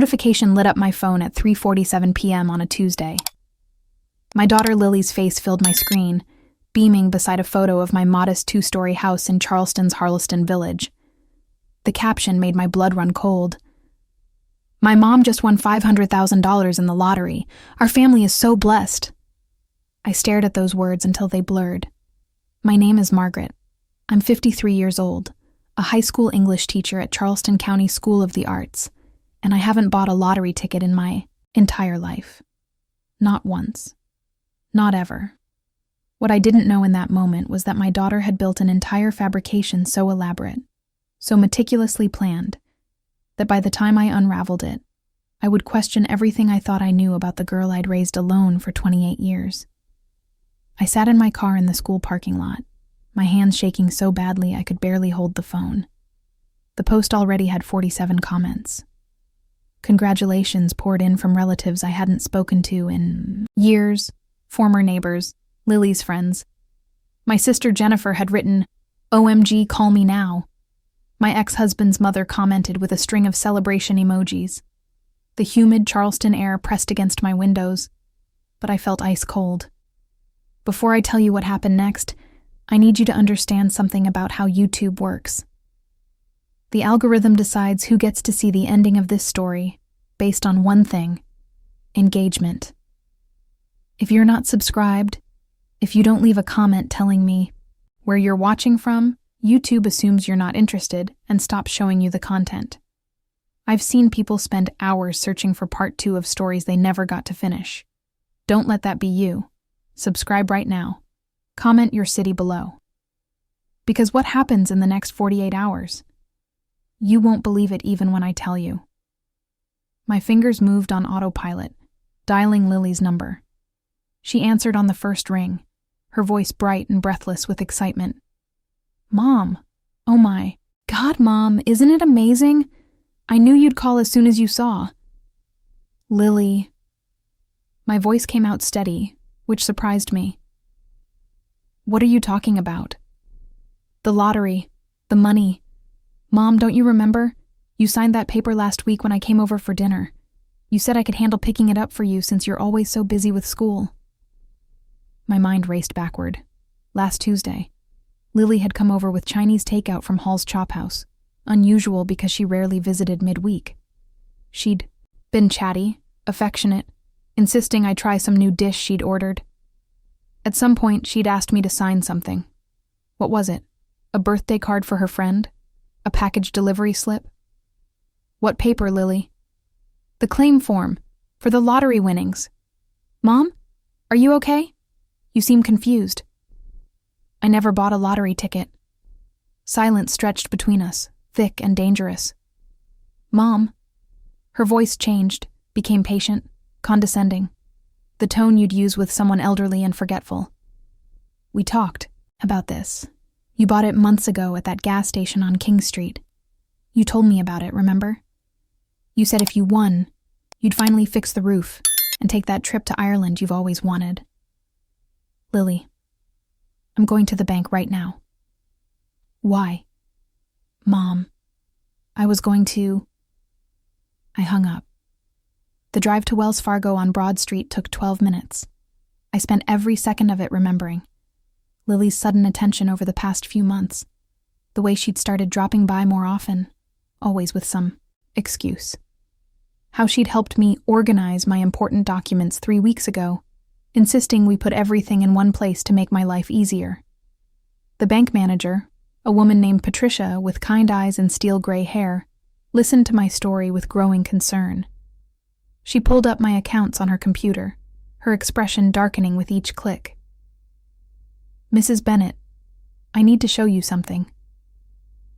notification lit up my phone at 3:47 p.m. on a Tuesday. My daughter Lily's face filled my screen, beaming beside a photo of my modest 2-story house in Charleston's Harleston Village. The caption made my blood run cold. "My mom just won $500,000 in the lottery. Our family is so blessed." I stared at those words until they blurred. My name is Margaret. I'm 53 years old, a high school English teacher at Charleston County School of the Arts, and I haven't bought a lottery ticket in my entire life. Not once. Not ever. What I didn't know in that moment was that my daughter had built an entire fabrication so elaborate, so meticulously planned, that by the time I unraveled it, I would question everything I thought I knew about the girl I'd raised alone for 28 years. I sat in my car in the school parking lot, my hands shaking so badly I could barely hold the phone. The post already had 47 comments. Congratulations poured in from relatives I hadn't spoken to in years, former neighbors, Lily's friends. My sister Jennifer had written, "OMG, call me now." My ex-husband's mother commented with a string of celebration emojis. The humid Charleston air pressed against my windows, but I felt ice cold. Before I tell you what happened next, I need you to understand something about how YouTube works. The algorithm decides who gets to see the ending of this story based on one thing: engagement. If you're not subscribed, if you don't leave a comment telling me where you're watching from, YouTube assumes you're not interested and stops showing you the content. I've seen people spend hours searching for part 2 of stories they never got to finish. Don't let that be you. Subscribe right now. Comment your city below. Because what happens in the next 48 hours? You won't believe it even when I tell you. My fingers moved on autopilot, dialing Lily's number. She answered on the first ring, her voice bright and breathless with excitement. "Mom. Oh my God, Mom, isn't it amazing? I knew you'd call as soon as you saw." "Lily." My voice came out steady, which surprised me. "What are you talking about?" "The lottery. The money. Mom, don't you remember? You signed that paper last week when I came over for dinner. You said I could handle picking it up for you since you're always so busy with school." My mind raced backward. Last Tuesday, Lily had come over with Chinese takeout from Hall's Chop House, unusual because she rarely visited midweek. She'd been chatty, affectionate, insisting I try some new dish she'd ordered. At some point, she'd asked me to sign something. What was it? A birthday card for her friend? A package delivery slip? "What paper, Lily?" "The claim form, for the lottery winnings." "Mom, are you okay? You seem confused." "I never bought a lottery ticket." Silence stretched between us, thick and dangerous. "Mom." Her voice changed, became patient, condescending. The tone you'd use with someone elderly and forgetful. "We talked about this. You bought it months ago at that gas station on King Street. You told me about it, remember? You said if you won, you'd finally fix the roof and take that trip to Ireland you've always wanted." "Lily, I'm going to the bank right now." "Why?" "Mom, I was going to..." I hung up. The drive to Wells Fargo on Broad Street took 12 minutes. I spent every second of it remembering. Lily's sudden attention over the past few months. The way she'd started dropping by more often, always with some excuse. How she'd helped me organize my important documents 3 weeks ago, insisting we put everything in one place to make my life easier. The bank manager, a woman named Patricia with kind eyes and steel gray hair, listened to my story with growing concern. She pulled up my accounts on her computer, her expression darkening with each click. "Mrs. Bennett, I need to show you something."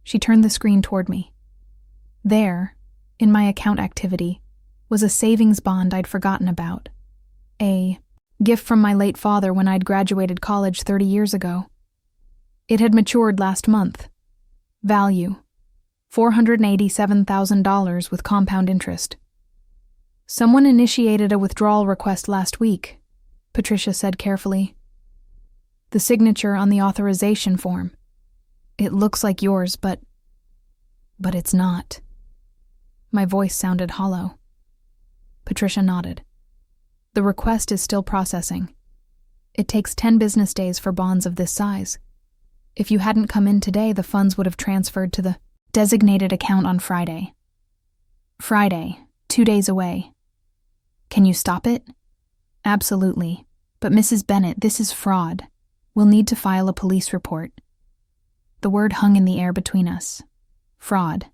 She turned the screen toward me. There, in my account activity, was a savings bond I'd forgotten about. A gift from my late father when I'd graduated college 30 years ago. It had matured last month. Value: $487,000 with compound interest. "Someone initiated a withdrawal request last week," Patricia said carefully. "The signature on the authorization form. It looks like yours, but it's not." My voice sounded hollow. Patricia nodded. The request is still processing. It takes 10 business days for bonds of this size. If you hadn't come in today, the funds would have transferred to the designated account on Friday. Friday, 2 days away. Can you stop it? Absolutely. But Mrs. Bennett, this is fraud. We'll need to file a police report. The word hung in the air between us. Fraud.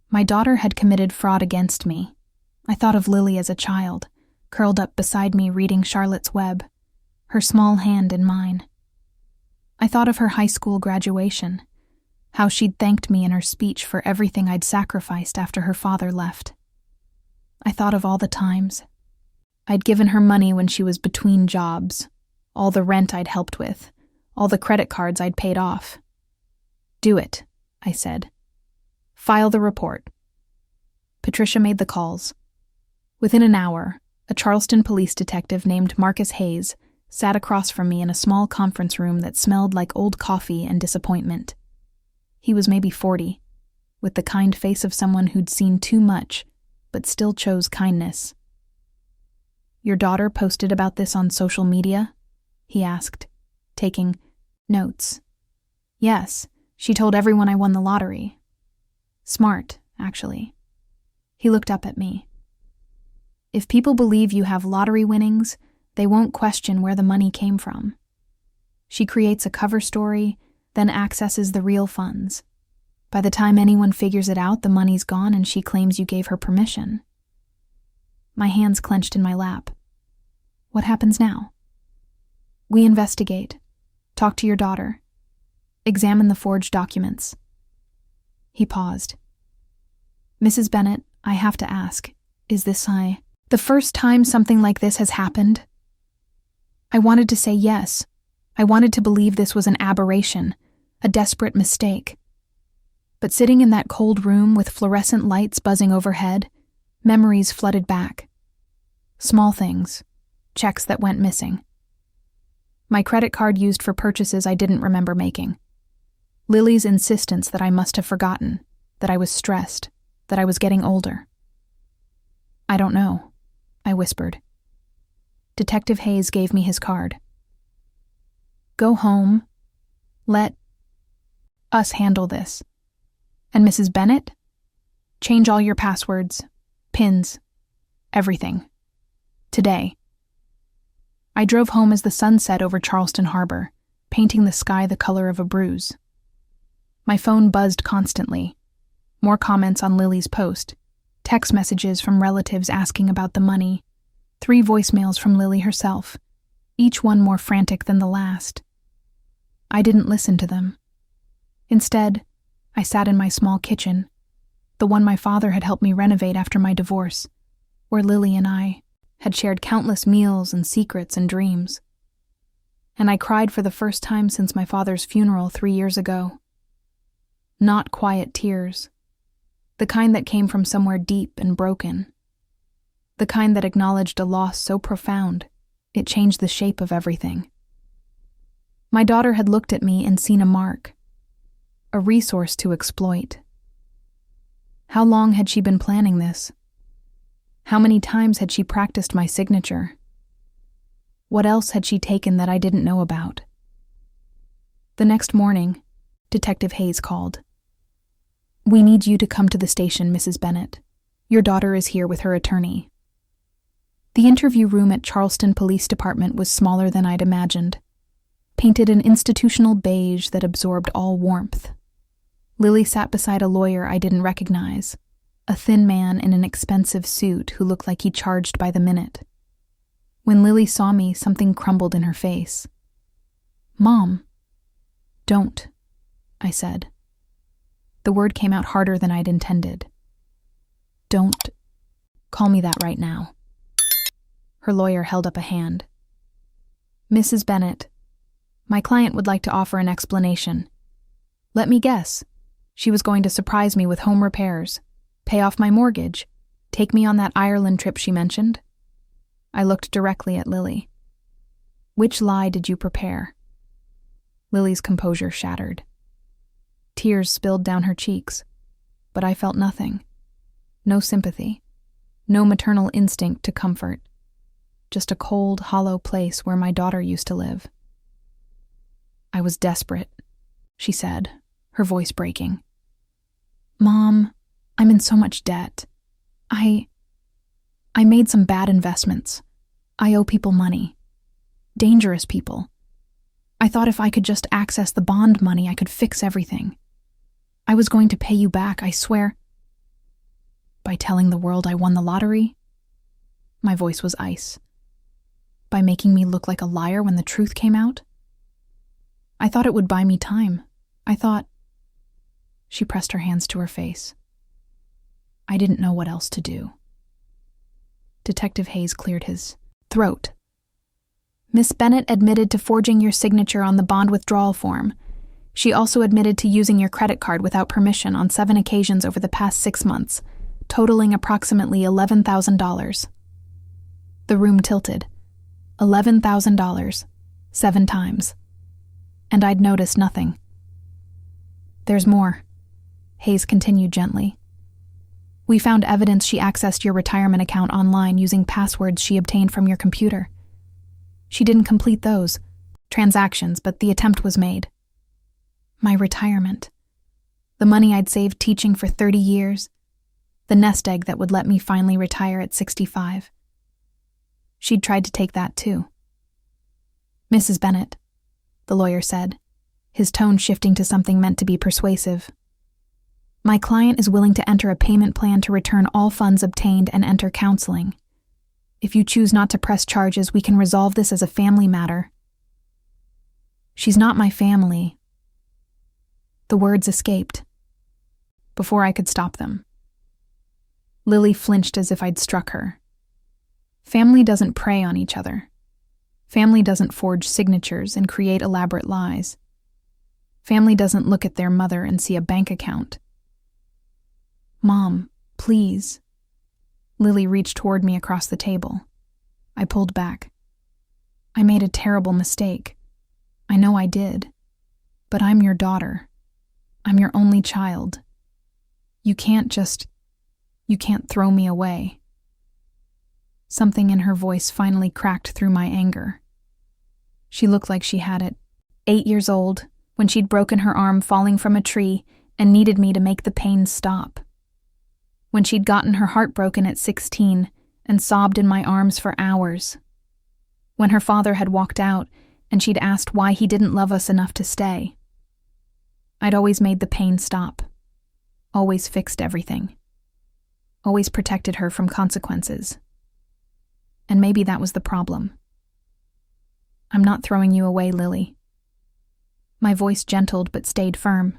My daughter had committed fraud against me. I thought of Lily as a child, curled up beside me reading Charlotte's Web, her small hand in mine. I thought of her high school graduation, how she'd thanked me in her speech for everything I'd sacrificed after her father left. I thought of all the times I'd given her money when she was between jobs, all the rent I'd helped with, all the credit cards I'd paid off. Do it, I said. File the report. Patricia made the calls. Within an hour, a Charleston police detective named Marcus Hayes sat across from me in a small conference room that smelled like old coffee and disappointment. He was maybe 40, with the kind face of someone who'd seen too much, but still chose kindness. Your daughter posted about this on social media? He asked, taking notes. Yes, she told everyone I won the lottery. Smart, actually. He looked up at me. If people believe you have lottery winnings, they won't question where the money came from. She creates a cover story, then accesses the real funds. By the time anyone figures it out, the money's gone and she claims you gave her permission. My hands clenched in my lap. What happens now? We investigate. Talk to your daughter. Examine the forged documents. He paused. Mrs. Bennett, I have to ask, is this the first time something like this has happened? I wanted to say yes. I wanted to believe this was an aberration, a desperate mistake. But sitting in that cold room with fluorescent lights buzzing overhead, memories flooded back. Small things, checks that went missing. My credit card used for purchases I didn't remember making. Lily's insistence that I must have forgotten, that I was stressed, that I was getting older. I don't know, I whispered. Detective Hayes gave me his card. Go home. Let us handle this. And Mrs. Bennett? Change all your passwords, pins, everything. Today. I drove home as the sun set over Charleston Harbor, painting the sky the color of a bruise. My phone buzzed constantly. More comments on Lily's post, text messages from relatives asking about the money, 3 voicemails from Lily herself, each one more frantic than the last. I didn't listen to them. Instead, I sat in my small kitchen, the one my father had helped me renovate after my divorce, where Lily and I had shared countless meals and secrets and dreams. And I cried for the first time since my father's funeral 3 years ago. Not quiet tears, the kind that came from somewhere deep and broken. The kind that acknowledged a loss so profound, it changed the shape of everything. My daughter had looked at me and seen a mark, a resource to exploit. How long had she been planning this? How many times had she practiced my signature? What else had she taken that I didn't know about? The next morning, Detective Hayes called. We need you to come to the station, Mrs. Bennett. Your daughter is here with her attorney. The interview room at Charleston Police Department was smaller than I'd imagined, painted an institutional beige that absorbed all warmth. Lily sat beside a lawyer I didn't recognize, a thin man in an expensive suit who looked like he charged by the minute. When Lily saw me, something crumbled in her face. Mom. Don't, I said. The word came out harder than I'd intended. Don't call me that right now. Her lawyer held up a hand. Mrs. Bennett, my client would like to offer an explanation. Let me guess. She was going to surprise me with home repairs, pay off my mortgage, take me on that Ireland trip she mentioned. I looked directly at Lily. Which lie did you prepare? Lily's composure shattered. Tears spilled down her cheeks, but I felt nothing. No sympathy. No maternal instinct to comfort. Just a cold, hollow place where my daughter used to live. I was desperate, she said, her voice breaking. Mom, I'm in so much debt. I made some bad investments. I owe people money. Dangerous people. I thought if I could just access the bond money, I could fix everything. I was going to pay you back, I swear. By telling the world I won the lottery? My voice was ice. By making me look like a liar when the truth came out? I thought it would buy me time. I thought... She pressed her hands to her face. I didn't know what else to do. Detective Hayes cleared his throat. Miss Bennett admitted to forging your signature on the bond withdrawal form. She also admitted to using your credit card without permission on 7 occasions over the past 6 months, totaling approximately $11,000. The room tilted. $11,000. 7 times. And I'd noticed nothing. There's more, Hayes continued gently. We found evidence she accessed your retirement account online using passwords she obtained from your computer. She didn't complete those transactions, but the attempt was made. My retirement. The money I'd saved teaching for 30 years. The nest egg that would let me finally retire at 65. She'd tried to take that too. Mrs. Bennett, the lawyer said, his tone shifting to something meant to be persuasive. My client is willing to enter a payment plan to return all funds obtained and enter counseling. If you choose not to press charges, we can resolve this as a family matter. She's not my family. The words escaped before I could stop them. Lily flinched as if I'd struck her. Family doesn't prey on each other. Family doesn't forge signatures and create elaborate lies. Family doesn't look at their mother and see a bank account. Mom, please. Lily reached toward me across the table. I pulled back. I made a terrible mistake. I know I did. But I'm your daughter. I'm your only child. You can't throw me away. Something in her voice finally cracked through my anger. She looked like she had it. 8 years old, when she'd broken her arm falling from a tree and needed me to make the pain stop. When she'd gotten her heart broken at 16 and sobbed in my arms for hours. When her father had walked out and she'd asked why he didn't love us enough to stay. I'd always made the pain stop. Always fixed everything. Always protected her from consequences. And maybe that was the problem. I'm not throwing you away, Lily. My voice gentled but stayed firm.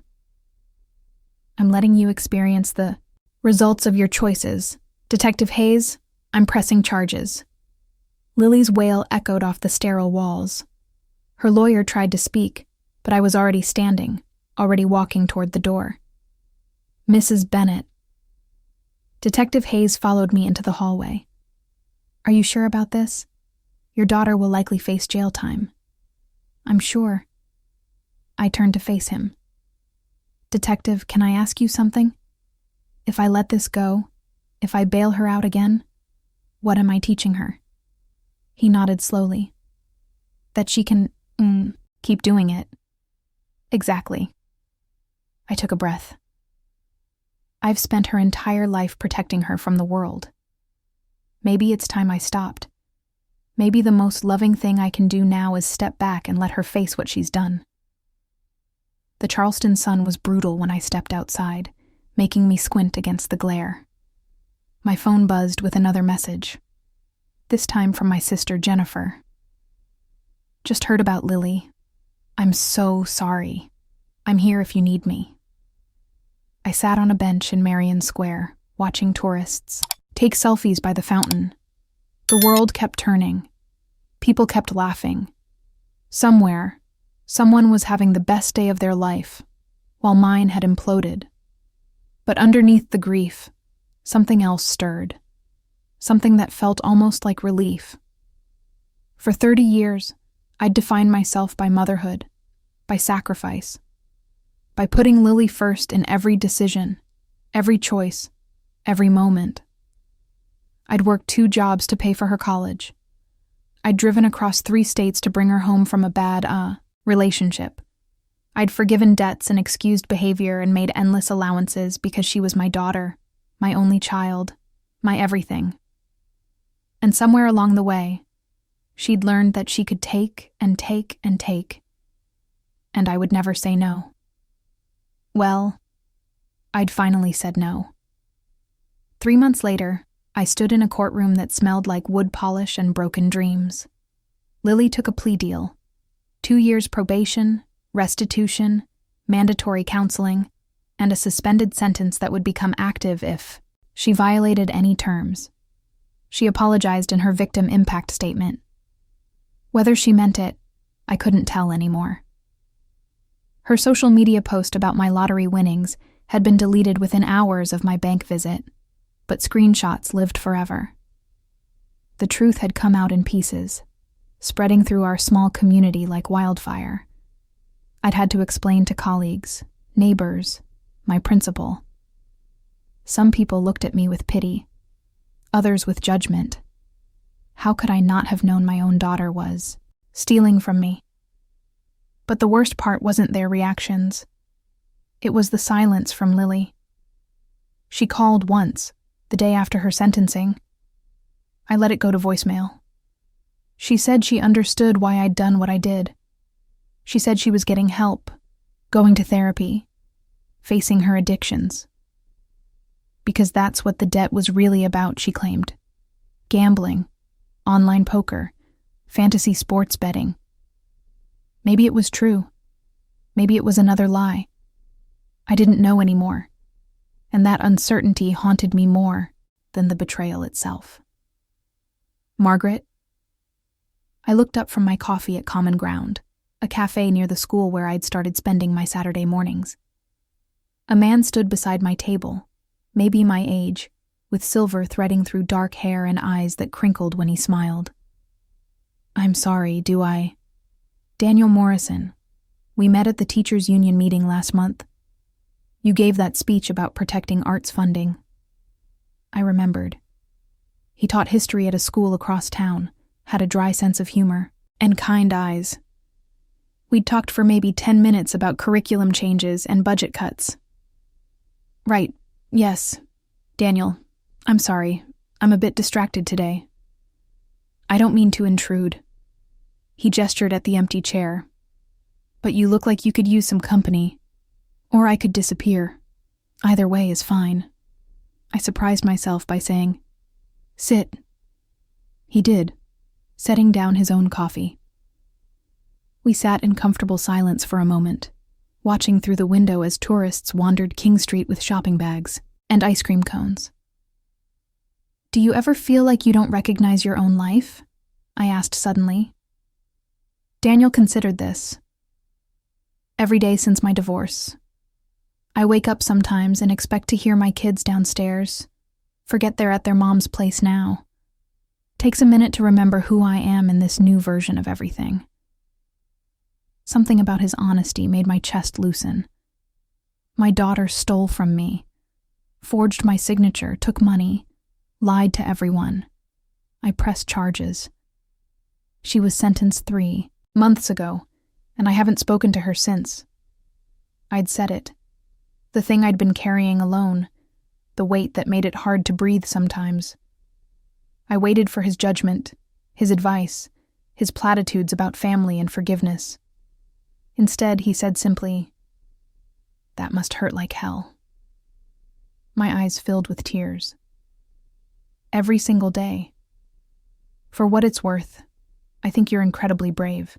I'm letting you experience the results of your choices. Detective Hayes, I'm pressing charges. Lily's wail echoed off the sterile walls. Her lawyer tried to speak, but I was already standing, already walking toward the door. Mrs. Bennett. Detective Hayes followed me into the hallway. Are you sure about this? Your daughter will likely face jail time. I'm sure. I turned to face him. Detective, can I ask you something? If I let this go, if I bail her out again, what am I teaching her? He nodded slowly. That she can, keep doing it. Exactly. I took a breath. I've spent her entire life protecting her from the world. Maybe it's time I stopped. Maybe the most loving thing I can do now is step back and let her face what she's done. The Charleston sun was brutal when I stepped outside, making me squint against the glare. My phone buzzed with another message, this time from my sister Jennifer. Just heard about Lily. I'm so sorry. I'm here if you need me. I sat on a bench in Marion Square, watching tourists take selfies by the fountain. The world kept turning. People kept laughing. Somewhere, someone was having the best day of their life, while mine had imploded. But underneath the grief, something else stirred. Something that felt almost like relief. For 30 years, I'd defined myself by motherhood, by sacrifice, by putting Lily first in every decision, every choice, every moment. I'd worked 2 jobs to pay for her college. I'd driven across 3 states to bring her home from a bad, relationship. I'd forgiven debts and excused behavior and made endless allowances because she was my daughter, my only child, my everything. And somewhere along the way, she'd learned that she could take and take and take, and I would never say no. Well, I'd finally said no. 3 months later, I stood in a courtroom that smelled like wood polish and broken dreams. Lily took a plea deal. 2 years probation, restitution, mandatory counseling, and a suspended sentence that would become active if she violated any terms. She apologized in her victim impact statement. Whether she meant it, I couldn't tell anymore. Her social media post about my lottery winnings had been deleted within hours of my bank visit, but screenshots lived forever. The truth had come out in pieces, spreading through our small community like wildfire. I'd had to explain to colleagues, neighbors, my principal. Some people looked at me with pity, others with judgment. How could I not have known my own daughter was stealing from me? But the worst part wasn't their reactions. It was the silence from Lily. She called once, the day after her sentencing. I let it go to voicemail. She said she understood why I'd done what I did. She said she was getting help, going to therapy, facing her addictions. Because that's what the debt was really about, she claimed. Gambling, online poker, fantasy sports betting. Maybe it was true. Maybe it was another lie. I didn't know anymore, and that uncertainty haunted me more than the betrayal itself. Margaret? I looked up from my coffee at Common Ground, a cafe near the school where I'd started spending my Saturday mornings. A man stood beside my table, maybe my age, with silver threading through dark hair and eyes that crinkled when he smiled. I'm sorry, do I? Daniel Morrison. We met at the teachers' union meeting last month. You gave that speech about protecting arts funding. I remembered. He taught history at a school across town, had a dry sense of humor, and kind eyes. We'd talked for maybe 10 minutes about curriculum changes and budget cuts. Right, yes. Daniel, I'm sorry. I'm a bit distracted today. I don't mean to intrude. He gestured at the empty chair. But you look like you could use some company. Or I could disappear. Either way is fine. I surprised myself by saying, Sit. He did, setting down his own coffee. We sat in comfortable silence for a moment, watching through the window as tourists wandered King Street with shopping bags and ice cream cones. Do you ever feel like you don't recognize your own life? I asked suddenly. Daniel considered this. Every day since my divorce. I wake up sometimes and expect to hear my kids downstairs, forget they're at their mom's place now. Takes a minute to remember who I am in this new version of everything. Something about his honesty made my chest loosen. My daughter stole from me, forged my signature, took money, lied to everyone. I pressed charges. She was sentenced 3 months ago, and I haven't spoken to her since. I'd said it. The thing I'd been carrying alone, the weight that made it hard to breathe sometimes. I waited for his judgment, his advice, his platitudes about family and forgiveness. Instead, he said simply, "That must hurt like hell." My eyes filled with tears. Every single day. For what it's worth, I think you're incredibly brave.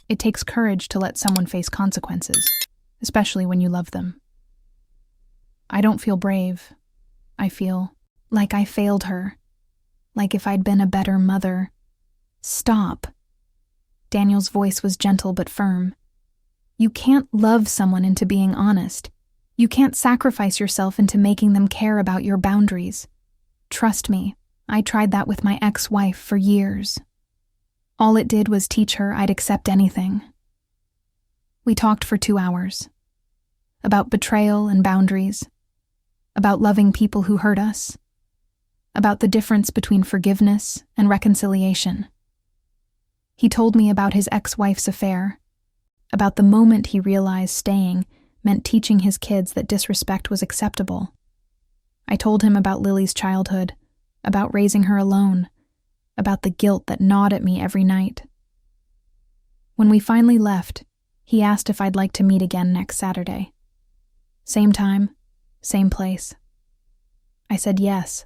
It takes courage to let someone face consequences, especially when you love them. I don't feel brave. I feel like I failed her, like if I'd been a better mother. Stop. Daniel's voice was gentle but firm. You can't love someone into being honest. You can't sacrifice yourself into making them care about your boundaries. Trust me, I tried that with my ex-wife for years. All it did was teach her I'd accept anything. We talked for 2 hours. About betrayal and boundaries. About loving people who hurt us. about the difference between forgiveness and reconciliation. He told me about his ex-wife's affair, about the moment he realized staying meant teaching his kids that disrespect was acceptable. I told him about Lily's childhood, about raising her alone, about the guilt that gnawed at me every night. When we finally left, he asked if I'd like to meet again next Saturday. Same time, same place. I said yes.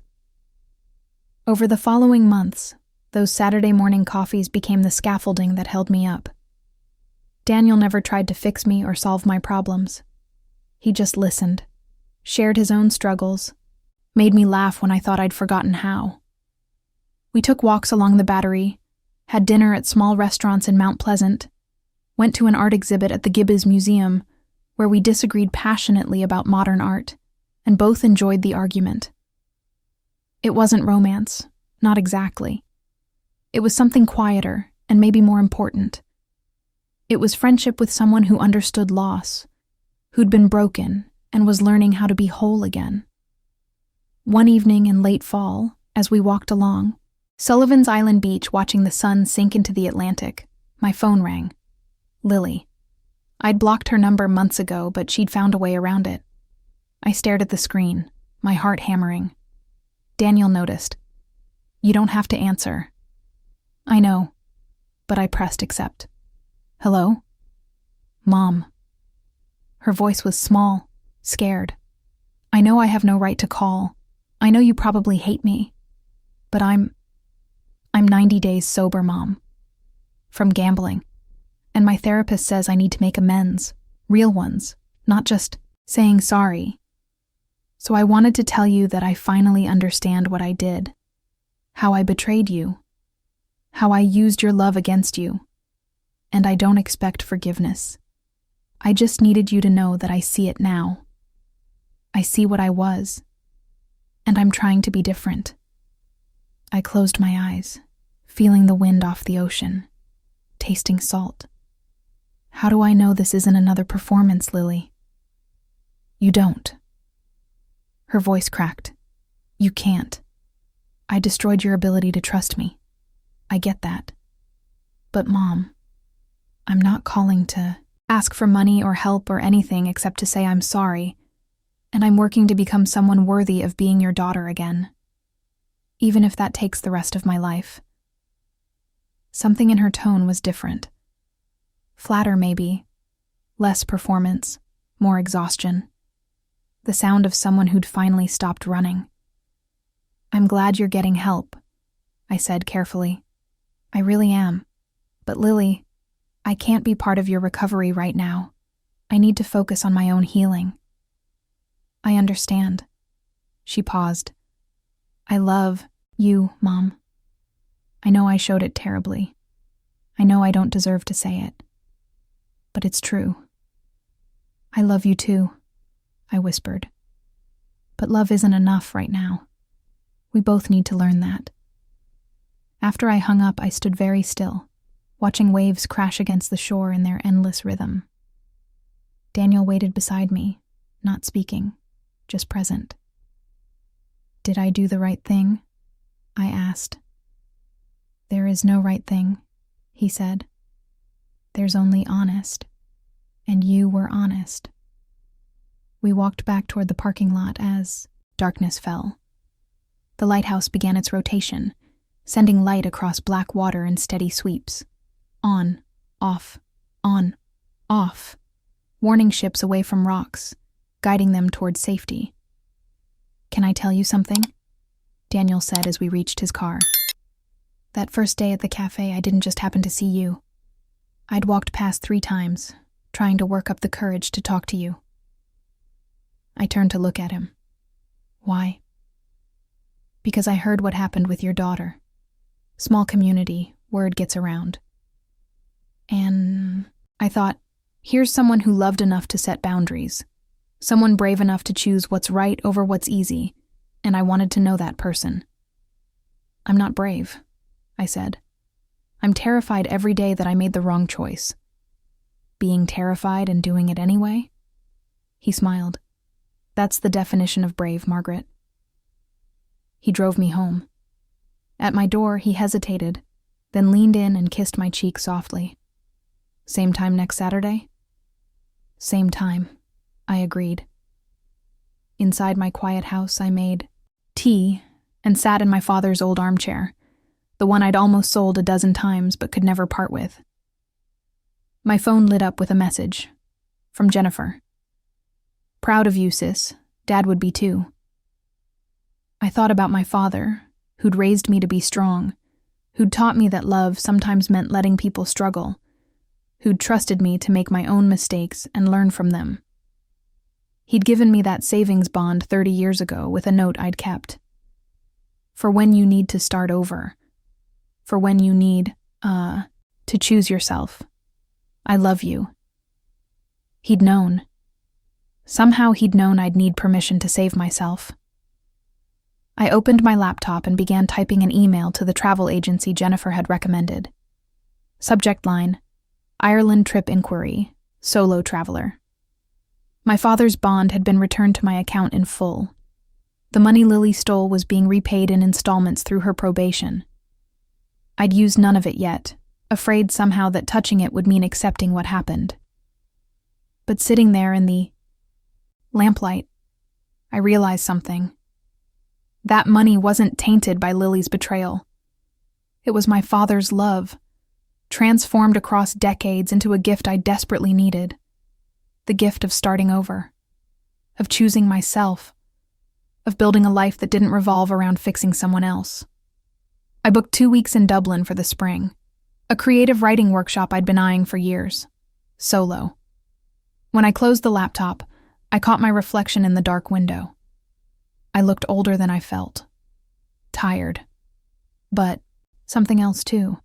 Over the following months, those Saturday morning coffees became the scaffolding that held me up. Daniel never tried to fix me or solve my problems. He just listened, shared his own struggles, made me laugh when I thought I'd forgotten how. We took walks along the Battery, had dinner at small restaurants in Mount Pleasant, went to an art exhibit at the Gibbes Museum, where we disagreed passionately about modern art, and both enjoyed the argument. It wasn't romance, not exactly. It was something quieter and maybe more important. It was friendship with someone who understood loss, who'd been broken and was learning how to be whole again. One evening in late fall, as we walked along, Sullivan's Island Beach watching the sun sink into the Atlantic, my phone rang. Lily. I'd blocked her number months ago, but she'd found a way around it. I stared at the screen, my heart hammering. Daniel noticed. You don't have to answer. I know, but I pressed accept. Hello? Mom. Her voice was small, scared. I know I have no right to call. I know you probably hate me. But I'm 90 days sober, Mom. From gambling. And my therapist says I need to make amends, real ones, not just saying sorry. So I wanted to tell you that I finally understand what I did. How I betrayed you. How I used your love against you. And I don't expect forgiveness. I just needed you to know that I see it now. I see what I was. And I'm trying to be different. I closed my eyes, feeling the wind off the ocean, tasting salt. How do I know this isn't another performance, Lily? You don't. Her voice cracked. You can't. I destroyed your ability to trust me. I get that. But Mom, I'm not calling to ask for money or help or anything except to say I'm sorry, and I'm working to become someone worthy of being your daughter again, even if that takes the rest of my life. Something in her tone was different. Flatter, maybe. Less performance, more exhaustion. The sound of someone who'd finally stopped running. I'm glad you're getting help, I said carefully. I really am. But Lily, I can't be part of your recovery right now. I need to focus on my own healing. I understand. She paused. I love you, Mom. I know I showed it terribly. I know I don't deserve to say it. But it's true. I love you too, I whispered. But love isn't enough right now. We both need to learn that. After I hung up, I stood very still, watching waves crash against the shore in their endless rhythm. Daniel waited beside me, not speaking, just present. Did I do the right thing? I asked. There is no right thing, he said. There's only honest. And you were honest. We walked back toward the parking lot as darkness fell. The lighthouse began its rotation, sending light across black water in steady sweeps. On, off, warning ships away from rocks, guiding them toward safety. Can I tell you something? Daniel said as we reached his car. That first day at the cafe, I didn't just happen to see you. I'd walked past 3 times, trying to work up the courage to talk to you. I turned to look at him. Why? Because I heard what happened with your daughter. Small community, word gets around. And I thought, here's someone who loved enough to set boundaries. Someone brave enough to choose what's right over what's easy, and I wanted to know that person. I'm not brave, I said. I'm terrified every day that I made the wrong choice. Being terrified and doing it anyway? He smiled. That's the definition of brave, Margaret. He drove me home. At my door, he hesitated, then leaned in and kissed my cheek softly. Same time next Saturday? Same time, I agreed. Inside my quiet house, I made tea and sat in my father's old armchair, the one I'd almost sold a dozen times but could never part with. My phone lit up with a message from Jennifer. Proud of you, sis. Dad would be too. I thought about my father, who'd raised me to be strong, who'd taught me that love sometimes meant letting people struggle, who'd trusted me to make my own mistakes and learn from them. He'd given me that savings bond 30 years ago with a note I'd kept. For when you need to start over. For when you need, to choose yourself. I love you. He'd known. Somehow he'd known I'd need permission to save myself. I opened my laptop and began typing an email to the travel agency Jennifer had recommended. Subject line, Ireland trip inquiry, solo traveler. My father's bond had been returned to my account in full. The money Lily stole was being repaid in installments through her probation. I'd used none of it yet, afraid somehow that touching it would mean accepting what happened. But sitting there in the lamplight, I realized something. That money wasn't tainted by Lily's betrayal. It was my father's love, transformed across decades into a gift I desperately needed. The gift of starting over, of choosing myself, of building a life that didn't revolve around fixing someone else. I booked 2 weeks in Dublin for the spring, a creative writing workshop I'd been eyeing for years, solo. When I closed the laptop, I caught my reflection in the dark window. I looked older than I felt. Tired. But something else too.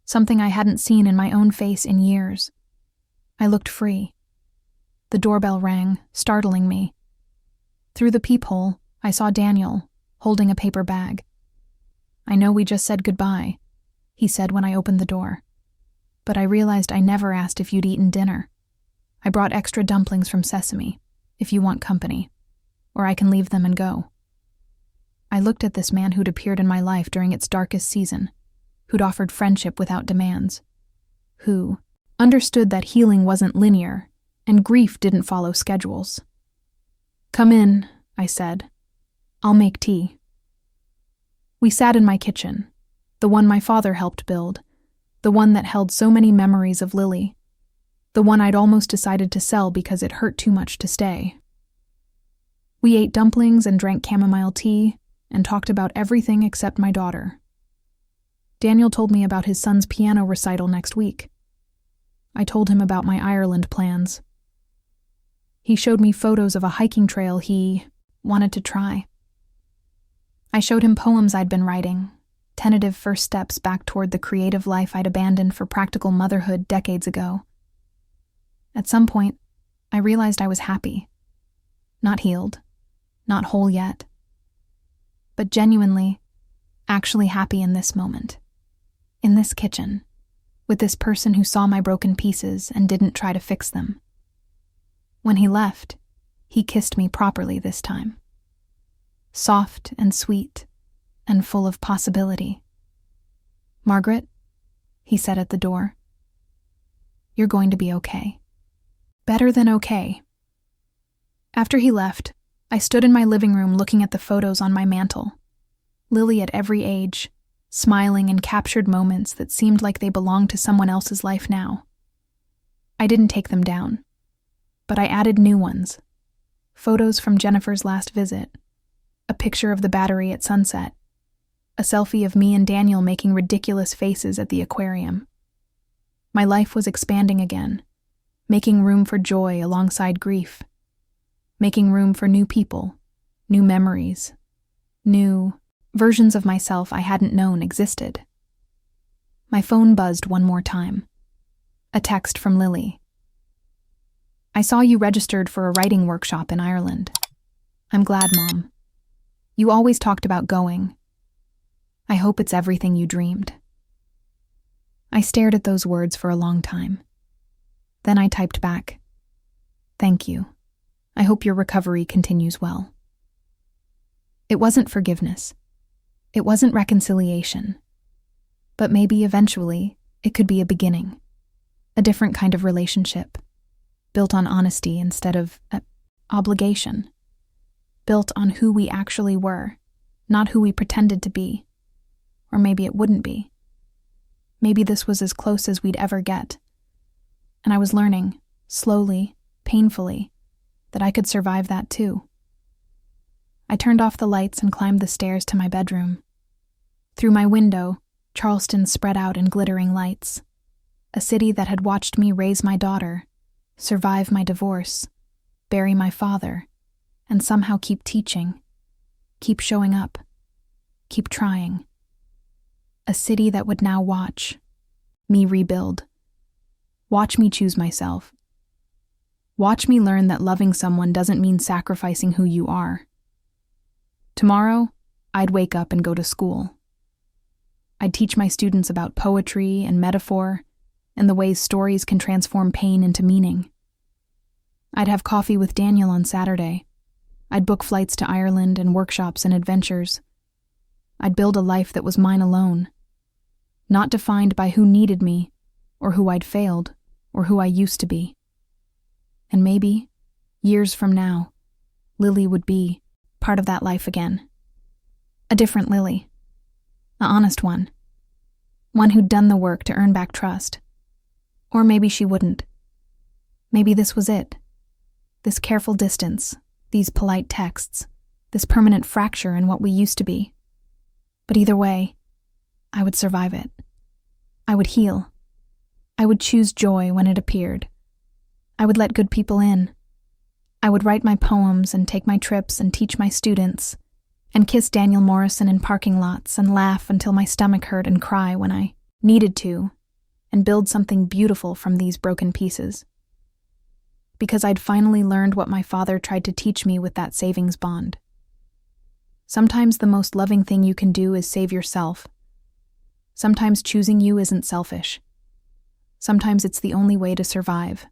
Something I hadn't seen in my own face in years. I looked free. The doorbell rang, startling me. Through the peephole, I saw Daniel, holding a paper bag. I know we just said goodbye, he said when I opened the door. But I realized I never asked if you'd eaten dinner. I brought extra dumplings from Sesame, if you want company. Or I can leave them and go. I looked at this man who'd appeared in my life during its darkest season, who'd offered friendship without demands, who understood that healing wasn't linear and grief didn't follow schedules. Come in, I said. I'll make tea. We sat in my kitchen, the one my father helped build, the one that held so many memories of Lily, the one I'd almost decided to sell because it hurt too much to stay. We ate dumplings and drank chamomile tea and talked about everything except my daughter. Daniel told me about his son's piano recital next week. I told him about my Ireland plans. He showed me photos of a hiking trail he wanted to try. I showed him poems I'd been writing, tentative first steps back toward the creative life I'd abandoned for practical motherhood decades ago. At some point, I realized I was happy. Not healed. Not whole yet. But genuinely, actually happy in this moment. In this kitchen. With this person who saw my broken pieces and didn't try to fix them. When he left, he kissed me properly this time. Soft and sweet and full of possibility. Margaret, he said at the door. You're going to be okay. Better than okay. After he left, I stood in my living room looking at the photos on my mantle. Lily at every age, smiling in captured moments that seemed like they belonged to someone else's life now. I didn't take them down, but I added new ones. Photos from Jennifer's last visit, a picture of the Battery at sunset, a selfie of me and Daniel making ridiculous faces at the aquarium. My life was expanding again, making room for joy alongside grief. Making room for new people, new memories, new versions of myself I hadn't known existed. My phone buzzed one more time. A text from Lily. I saw you registered for a writing workshop in Ireland. I'm glad, Mom. You always talked about going. I hope it's everything you dreamed. I stared at those words for a long time. Then I typed back, thank you. I hope your recovery continues well. It wasn't forgiveness. It wasn't reconciliation. But maybe eventually it could be a beginning. A different kind of relationship. Built on honesty instead of obligation. Built on who we actually were, not who we pretended to be. Or maybe it wouldn't be. Maybe this was as close as we'd ever get. And I was learning, slowly, painfully, that I could survive that too. I turned off the lights and climbed the stairs to my bedroom. Through my window, Charleston spread out in glittering lights. A city that had watched me raise my daughter, survive my divorce, bury my father, and somehow keep teaching, keep showing up, keep trying. A city that would now watch me rebuild. Watch me choose myself. Watch me learn that loving someone doesn't mean sacrificing who you are. Tomorrow, I'd wake up and go to school. I'd teach my students about poetry and metaphor and the ways stories can transform pain into meaning. I'd have coffee with Daniel on Saturday. I'd book flights to Ireland and workshops and adventures. I'd build a life that was mine alone, not defined by who needed me, or who I'd failed, or who I used to be. And maybe, years from now, Lily would be part of that life again. A different Lily. An honest one. One who'd done the work to earn back trust. Or maybe she wouldn't. Maybe this was it. This careful distance, these polite texts, this permanent fracture in what we used to be. But either way, I would survive it. I would heal. I would choose joy when it appeared. I would let good people in. I would write my poems and take my trips and teach my students, and kiss Daniel Morrison in parking lots and laugh until my stomach hurt and cry when I needed to, and build something beautiful from these broken pieces. Because I'd finally learned what my father tried to teach me with that savings bond. Sometimes the most loving thing you can do is save yourself. Sometimes choosing you isn't selfish. Sometimes it's the only way to survive.